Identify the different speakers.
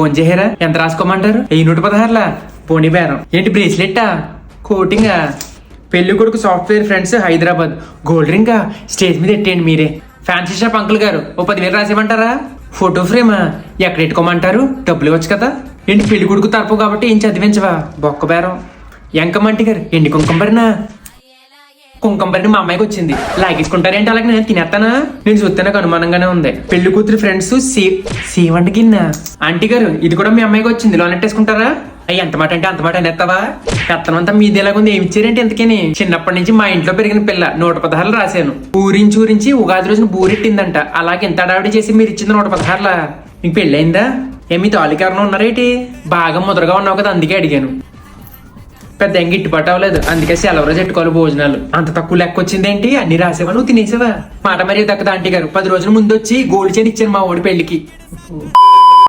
Speaker 1: భోంచేసారా? ఎంత రాసుకోమంటారు? 116లా పోనీ బేరం. ఏంటి బ్రేస్లెట్టా? కోటింగా? పెళ్లి కొడుకు సాఫ్ట్వేర్ ఫ్రెండ్స్ హైదరాబాద్ గోల్డ్ రింగా? స్టేజ్ మీద ఎట్టేయండి మీరే. ఫ్యాన్సీ షాప్ అంకుల్ గారు ఓ 10,000 రాసేయమంటారా? ఫోటో ఫ్రేమా? ఎక్కడ ఎట్టుకోమంటారు? డబ్బులు ఇవ్వచ్చు కదా. ఏంటి పెళ్లి కొడుకు తరపు కాబట్టి ఏం చదివించవా? బొక్క బేరం. ఎంకమ్మంటి గారు ఎండి కుంకంబరినా? కుంకంబరిని మా అమ్మాయికి వచ్చింది. లాగేసుకుంటారేంటి? అలాగే నేను తినేస్తానా? నేను చూస్తే నాకు అనుమానంగానే ఉంది. పెళ్లి కూతురు ఫ్రెండ్స్ సేవంటి గిన్నె. ఆంటీ గారు ఇది కూడా మీ అమ్మాయికి వచ్చింది, లోనెట్టేసుకుంటారా? అయ్యి ఎంత మాట అంటే అంత మాట అనేస్తావా? పెత్తనంతా మీది ఎలాగుంది, ఏమి ఇచ్చారేంటి ఎంతకని? చిన్నప్పటి నుంచి మా ఇంట్లో పెరిగిన పిల్ల 116 రాశాను. ఊరించి ఉగాది రోజున బూరెట్టిందంట. అలాగే ఎంత అడావిడి చేసి మీరు ఇచ్చింది 116లా? మీకు పెళ్ళయిందా? ఏమి తాళికి ఎవరైనా ఉన్నారేంటి? బాగా ముదరగా ఉన్నావు కదా అందుకే అడిగాను. పెద్ద ఎంగి గిట్టుబాటు అవ్వలేదు, అందుకే సెలవు రోజు పెట్టుకోవాలి భోజనాలు. అంత తక్కువ లెక్క వచ్చిందేంటి? అన్ని రాసేవా? నువ్వు తినేసావా? మాట మరీ దక్కదా ఆంటీ గారు. 10 రోజుల ముందు వచ్చి గోల్డ్ చైన్ ఇచ్చాను మా ఓడి పెళ్లికి.